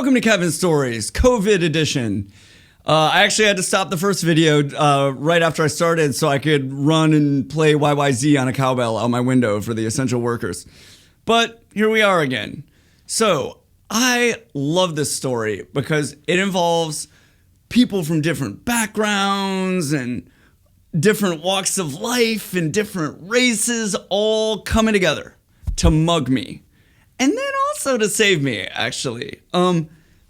Welcome to Kevin's Stories, COVID edition. I actually had to stop the first video right after I started so I could run and play YYZ on a cowbell out my window for the essential workers. But here we are again. So I love this story because it involves people from different backgrounds and different walks of life and different races all coming together to mug me. And then also to save me, actually.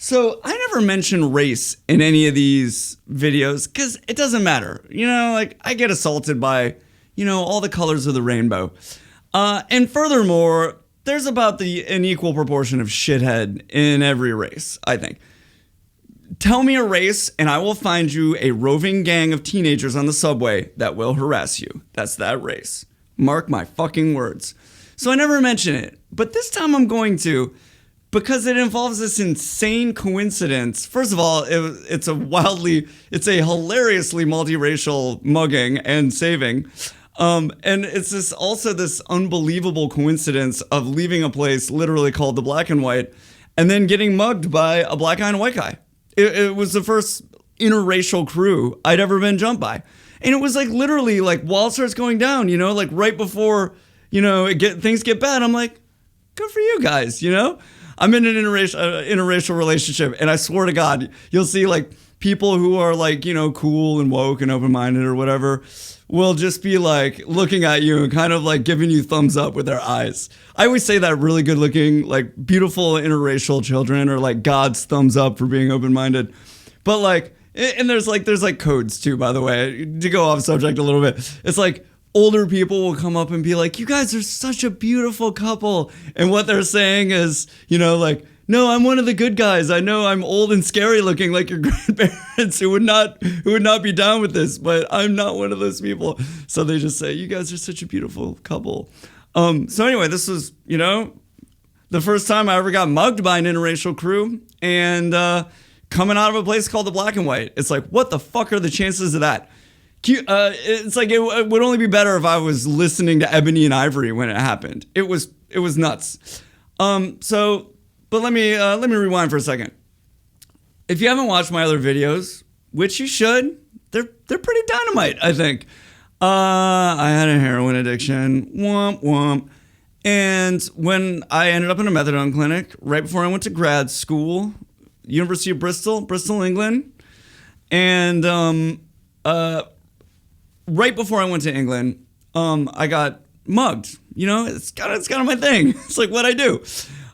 So I never mention race in any of these videos because it doesn't matter. You know, like I get assaulted by, all the colors of the rainbow. And furthermore, there's about an equal proportion of shithead in every race, I think. Tell me a race and I will find you a roving gang of teenagers on the subway that will harass you. That's that race. Mark my fucking words. So I never mention it, but this time I'm going to, because it involves this insane coincidence. First of all, it's a hilariously multiracial mugging and saving. And it's this unbelievable coincidence of leaving a place literally called the Black and White and then getting mugged by a black guy and a white guy. It was the first interracial crew I'd ever been jumped by. And it was like literally like while it starts going down, like right before, things get bad. I'm like, good for you guys, I'm in an interracial relationship, and I swear to God, you'll see like people who are like, cool and woke and open-minded or whatever will just be like looking at you and kind of like giving you thumbs up with their eyes. I always say that really good-looking, like beautiful interracial children are like God's thumbs up for being open-minded. But like, and there's codes too, by the way, to go off subject a little bit. It's like, older people will come up and be like, you guys are such a beautiful couple. And what they're saying is, like, no, I'm one of the good guys. I know I'm old and scary looking like your grandparents who would not be down with this, but I'm not one of those people. So they just say, you guys are such a beautiful couple. So anyway, this was, the first time I ever got mugged by an interracial crew and coming out of a place called the Black and White. It's like, what the fuck are the chances of that? It's like it would only be better if I was listening to Ebony and Ivory when it happened. It was nuts. But let me rewind for a second. If you haven't watched my other videos, which you should, they're pretty dynamite, I think. I had a heroin addiction, womp womp, and when I ended up in a methadone clinic right before I went to grad school, University of Bristol, England, and right before I went to England, I got mugged. It's kind of my thing. It's like what I do.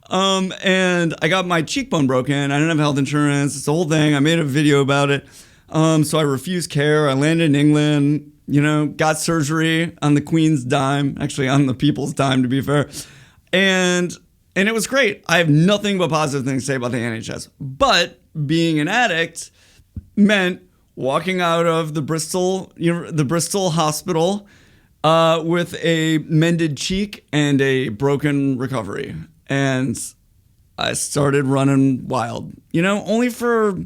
And I got my cheekbone broken. I didn't have health insurance. It's the whole thing. I made a video about it. So I refused care. I landed in England, got surgery on the Queen's dime, actually on the people's dime, to be fair. And it was great. I have nothing but positive things to say about the NHS. But being an addict meant walking out of the Bristol hospital with a mended cheek and a broken recovery. And I started running wild, only for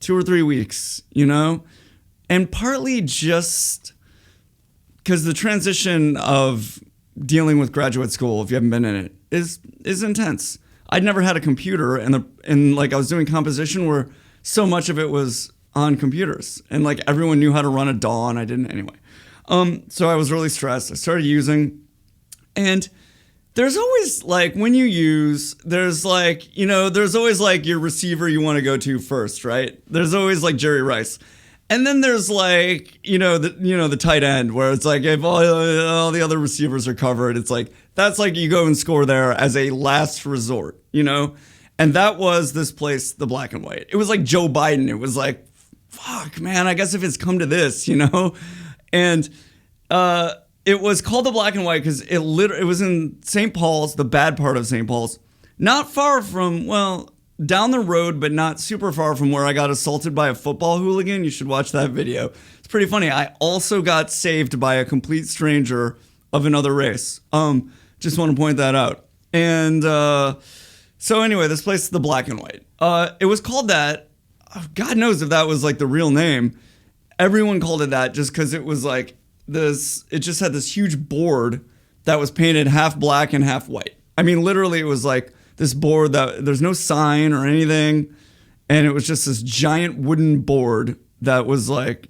2 or 3 weeks, and partly just because the transition of dealing with graduate school, if you haven't been in it, is intense. I'd never had a computer and like I was doing composition where so much of it was on computers and like everyone knew how to run a DAW and I didn't anyway. So I was really stressed. I started using, and there's always like when you use, there's always like your receiver you want to go to first, right? There's always like Jerry Rice. And then there's like, the tight end where it's like if all the other receivers are covered, it's like, that's like you go and score there as a last resort, And that was this place, the Black and White. It was like Joe Biden. It was like, fuck, man, I guess if it's come to this, And it was called the Black and White because it was in St. Paul's, the bad part of St. Paul's. Not far from, down the road, but not super far from where I got assaulted by a football hooligan. You should watch that video. It's pretty funny. I also got saved by a complete stranger of another race. Just want to point that out. And so anyway, this place is the Black and White. It was called that. God knows if that was like the real name. Everyone called it that just because it was like this. It just had this huge board that was painted half black and half white. I mean, literally, it was like this board that there's no sign or anything. And it was just this giant wooden board that was like,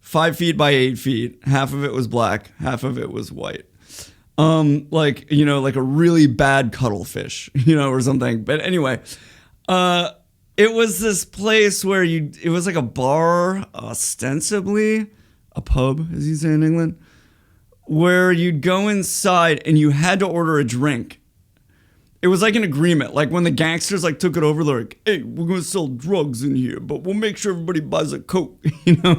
5 feet by 8 feet. Half of it was black, half of it was white. Like a really bad cuttlefish, or something. But anyway, it was this place where it was like a bar, ostensibly a pub, as you say in England, where you'd go inside and you had to order a drink. It was like an agreement. Like when the gangsters like took it over, they're like, hey, we're going to sell drugs in here, but we'll make sure everybody buys a Coke,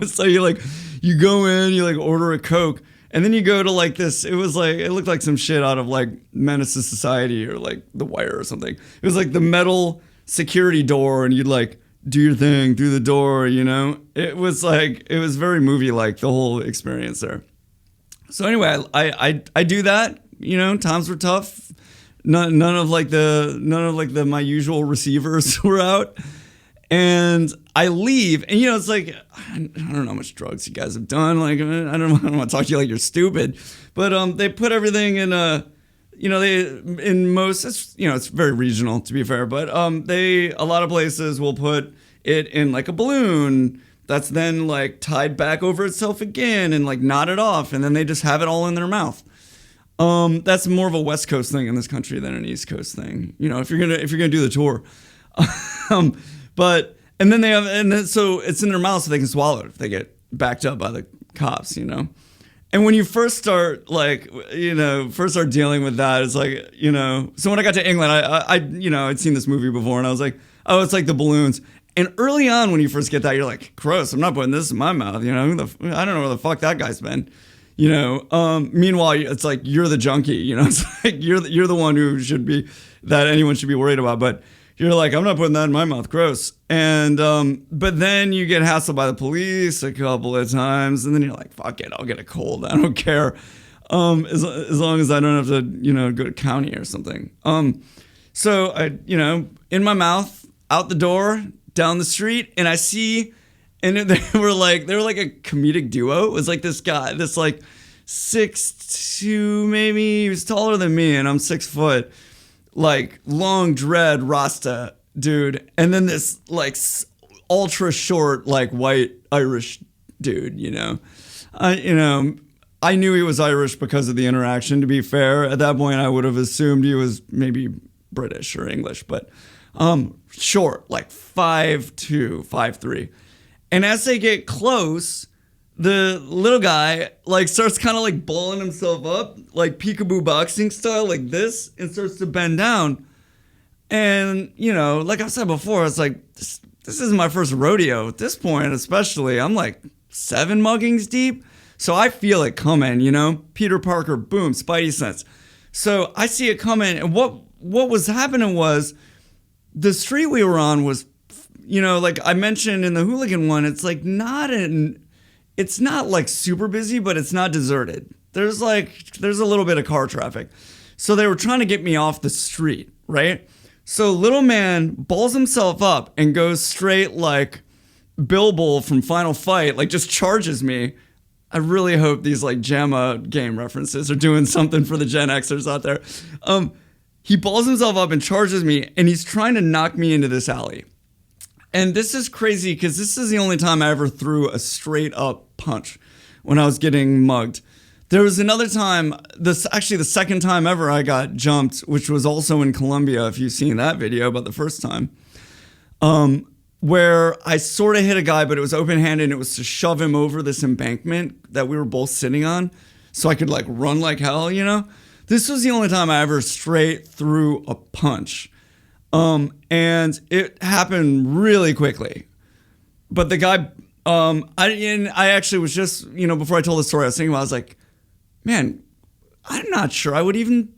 So you go in, you like order a Coke, and then you go to like this, it looked like some shit out of like Menace to Society or like The Wire or something. It was like the metal security door, and you'd like do your thing through the door, It was very movie-like, the whole experience there. So anyway, I do that, times were tough. None of my usual receivers were out. And I leave, and it's like, I don't know how much drugs you guys have done. Like, I don't want to talk to you like you're stupid, but they put everything in it's very regional, to be fair, but a lot of places will put it in like a balloon that's then like tied back over itself again and like knotted off, and then they just have it all in their mouth. That's more of a West Coast thing in this country than an East Coast thing. If you're gonna do the tour. So it's in their mouth so they can swallow it if they get backed up by the cops, And when you first start dealing with that, it's like, so when I got to England, I'd seen this movie before, and I was like, oh, it's like the balloons. And early on, when you first get that, you're like, gross, I'm not putting this in my mouth. I don't know where the fuck that guy's been. Meanwhile, it's like you're the junkie, it's like you're the one who should be, that anyone should be worried about. But you're like, I'm not putting that in my mouth, gross. And but then you get hassled by the police a couple of times, and then you're like, fuck it, I'll get a cold, I don't care, as long as I don't have to go to county or something. So I in my mouth, out the door, down the street, and I see. And they were like a comedic duo. It was like this guy, this like 6'2", maybe. He was taller than me, and I'm 6 foot. Like long dread Rasta dude. And then this like ultra short, like white Irish dude, I knew he was Irish because of the interaction, to be fair. At that point, I would have assumed he was maybe British or English, but short, like 5'2", 5'3". And as they get close, the little guy like starts kind of like balling himself up, like peekaboo boxing style, like this, and starts to bend down. And, like I've said before, it's like, this isn't my first rodeo. At this point, especially, I'm like 7 muggings deep. So I feel it coming, Peter Parker, boom, Spidey sense. So I see it coming. And what was happening was the street we were on was, like I mentioned in the hooligan one, it's like it's not like super busy, but it's not deserted. There's a little bit of car traffic. So they were trying to get me off the street, right? So little man balls himself up and goes straight like Bilbo from Final Fight, like just charges me. I really hope these like JAMA game references are doing something for the Gen Xers out there. He balls himself up and charges me, and he's trying to knock me into this alley. And this is crazy because this is the only time I ever threw a straight up punch when I was getting mugged. There was another time, the second time ever I got jumped, which was also in Colombia, if you've seen that video about the first time, where I sort of hit a guy, but it was open-handed, and it was to shove him over this embankment that we were both sitting on so I could like run like hell, This was the only time I ever straight threw a punch. And it happened really quickly. But the guy, I actually was just, before I told the story, I was thinking about, I was like, man, I'm not sure I would even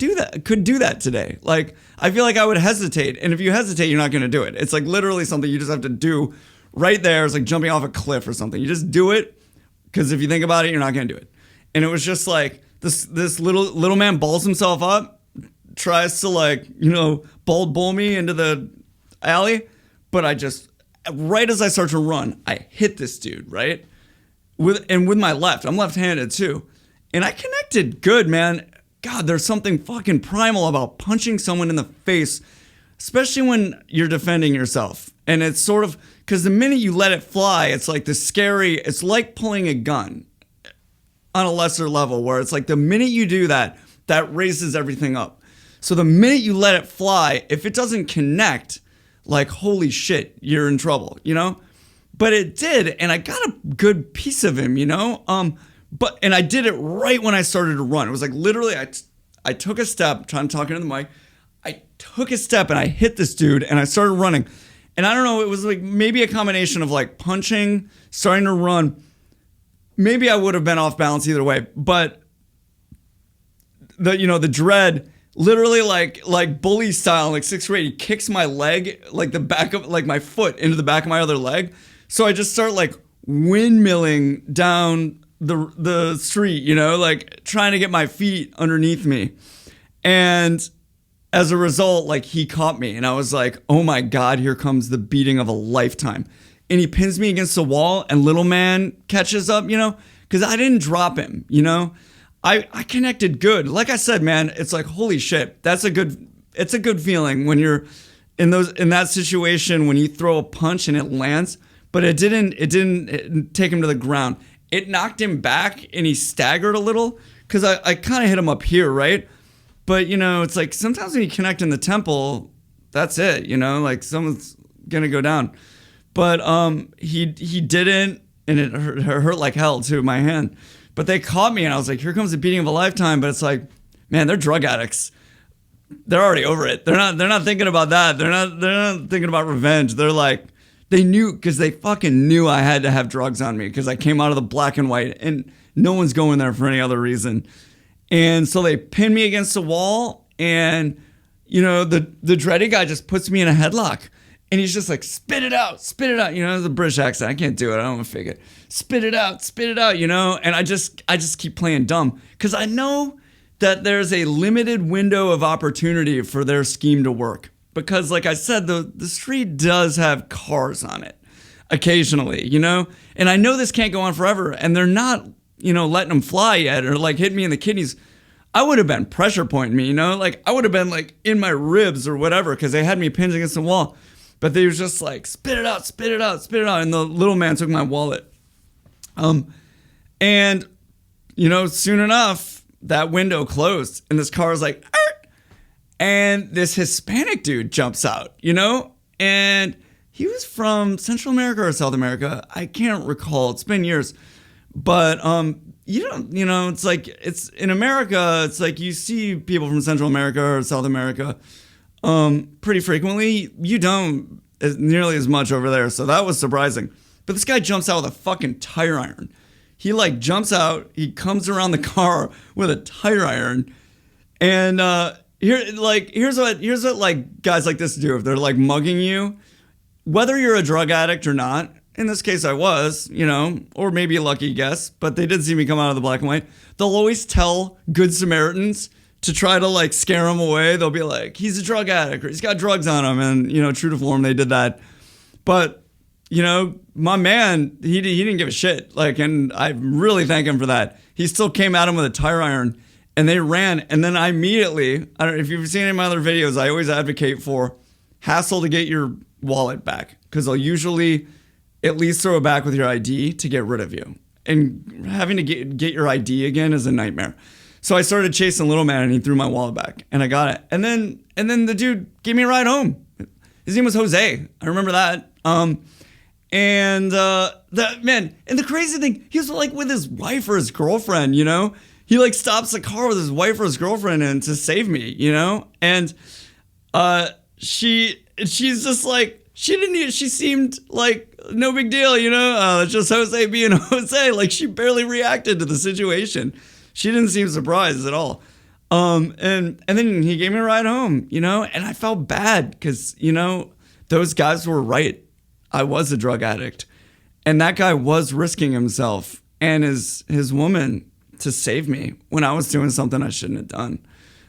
could do that today. Like, I feel like I would hesitate. And if you hesitate, you're not going to do it. It's like literally something you just have to do right there. It's like jumping off a cliff or something. You just do it, because if you think about it, you're not going to do it. And it was just like, this little man balls himself up, tries to like, bull me into the alley, but I just, right as I start to run, I hit this dude, right? With my left, I'm left-handed too. And I connected good, man. God, there's something fucking primal about punching someone in the face, especially when you're defending yourself. And it's sort of, because the minute you let it fly, it's like the scary, it's like pulling a gun on a lesser level, where it's like the minute you do that, that raises everything up. So the minute you let it fly, if it doesn't connect, like, holy shit, you're in trouble, you know? But it did, and I got a good piece of him, you know? And I did it right when I started to run. It was like literally, I took a step, trying to talk into the mic. I took a step and I hit this dude and I started running. And I don't know, it was like maybe a combination of like punching, starting to run. Maybe I would have been off balance either way, but the dread, literally like bully style, like 6th grade, he kicks my leg, like the back of, like my foot into the back of my other leg. So I just start like windmilling down the street, you know, like trying to get my feet underneath me. And as a result, like he caught me and I was like, oh my God, here comes the beating of a lifetime. And he pins me against the wall and little man catches up, you know, because I didn't drop him, you know. I connected good. Like I said, man, it's like, holy shit, it's a good feeling when you're in that situation, when you throw a punch and it lands, but it didn't take him to the ground. It knocked him back and he staggered a little because I kind of hit him up here, right? But, you know, it's like sometimes when you connect in the temple, that's it, you know, like someone's going to go down. But he didn't, and it hurt like hell too, my hand. But they caught me and I was like, here comes the beating of a lifetime. But it's like, man, they're drug addicts. They're already over it. They're not thinking about that. They're not thinking about revenge. They're like, they knew, because they fucking knew I had to have drugs on me because I came out of the black and white and no one's going there for any other reason. And so they pinned me against the wall and, you know, the dready guy just puts me in a headlock. And he's just like, spit it out, you know, the British accent. I can't do it. I don't want to fake it. Spit it out, you know? And I just keep playing dumb because I know that there's a limited window of opportunity for their scheme to work. Because like I said, the street does have cars on it occasionally, you know? And I know this can't go on forever. And they're not, you know, letting them fly yet or like hitting me in the kidneys. I would have been pressure pointing me, you know? Like I would have been like in my ribs or whatever because they had me pinned against the wall. But they was just like, spit it out. And the little man took my wallet. And, you know, soon enough, that window closed. And this car was like, Arr! And this Hispanic dude jumps out, you know? And he was from Central America or South America. I can't recall. It's been years. But, you know, it's like, it's in America, it's like you see people from Central America or South America pretty frequently. You don't nearly as much over there, so that was surprising. But this guy jumps out with a fucking tire iron. He like jumps out, he comes around the car with a tire iron, and here's what like guys like this do if they're like mugging you, whether you're a drug addict or not. In this case, I was, you know, or maybe a lucky guess, but they did see me come out of the black and white. They'll always tell Good Samaritans to try to like scare him away. They'll be like, he's a drug addict or he's got drugs on him. And, you know, true to form, they did that. But, you know, my man, he didn't give a shit. Like, and I really thank him for that. He still came at him with a tire iron and they ran. And then I immediately, I don't know if you've seen any of my other videos, I always advocate for hassle to get your wallet back because they'll usually at least throw it back with your ID to get rid of you. And having to get your ID again is a nightmare. So I started chasing little man and he threw my wallet back and I got it. And then the dude gave me a ride home. His name was Jose. I remember that. And the crazy thing, he was like with his wife or his girlfriend, you know? He like stops the car with his wife or his girlfriend and to save me, you know? And she's just like, she seemed like no big deal, you know? It's just Jose being Jose. Like she barely reacted to the situation. She didn't seem surprised at all. And then he gave me a ride home, you know, and I felt bad because, you know, those guys were right. I was a drug addict and that guy was risking himself and his woman to save me when I was doing something I shouldn't have done.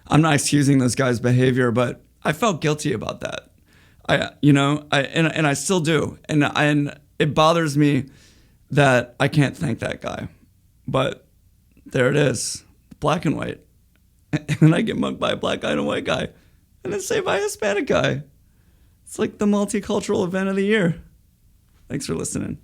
I'm not excusing this guy's behavior, but I felt guilty about that. I still do. And it bothers me that I can't thank that guy, but there it is, black and white. And then I get mugged by a black guy and a white guy. And then saved by a Hispanic guy. It's like the multicultural event of the year. Thanks for listening.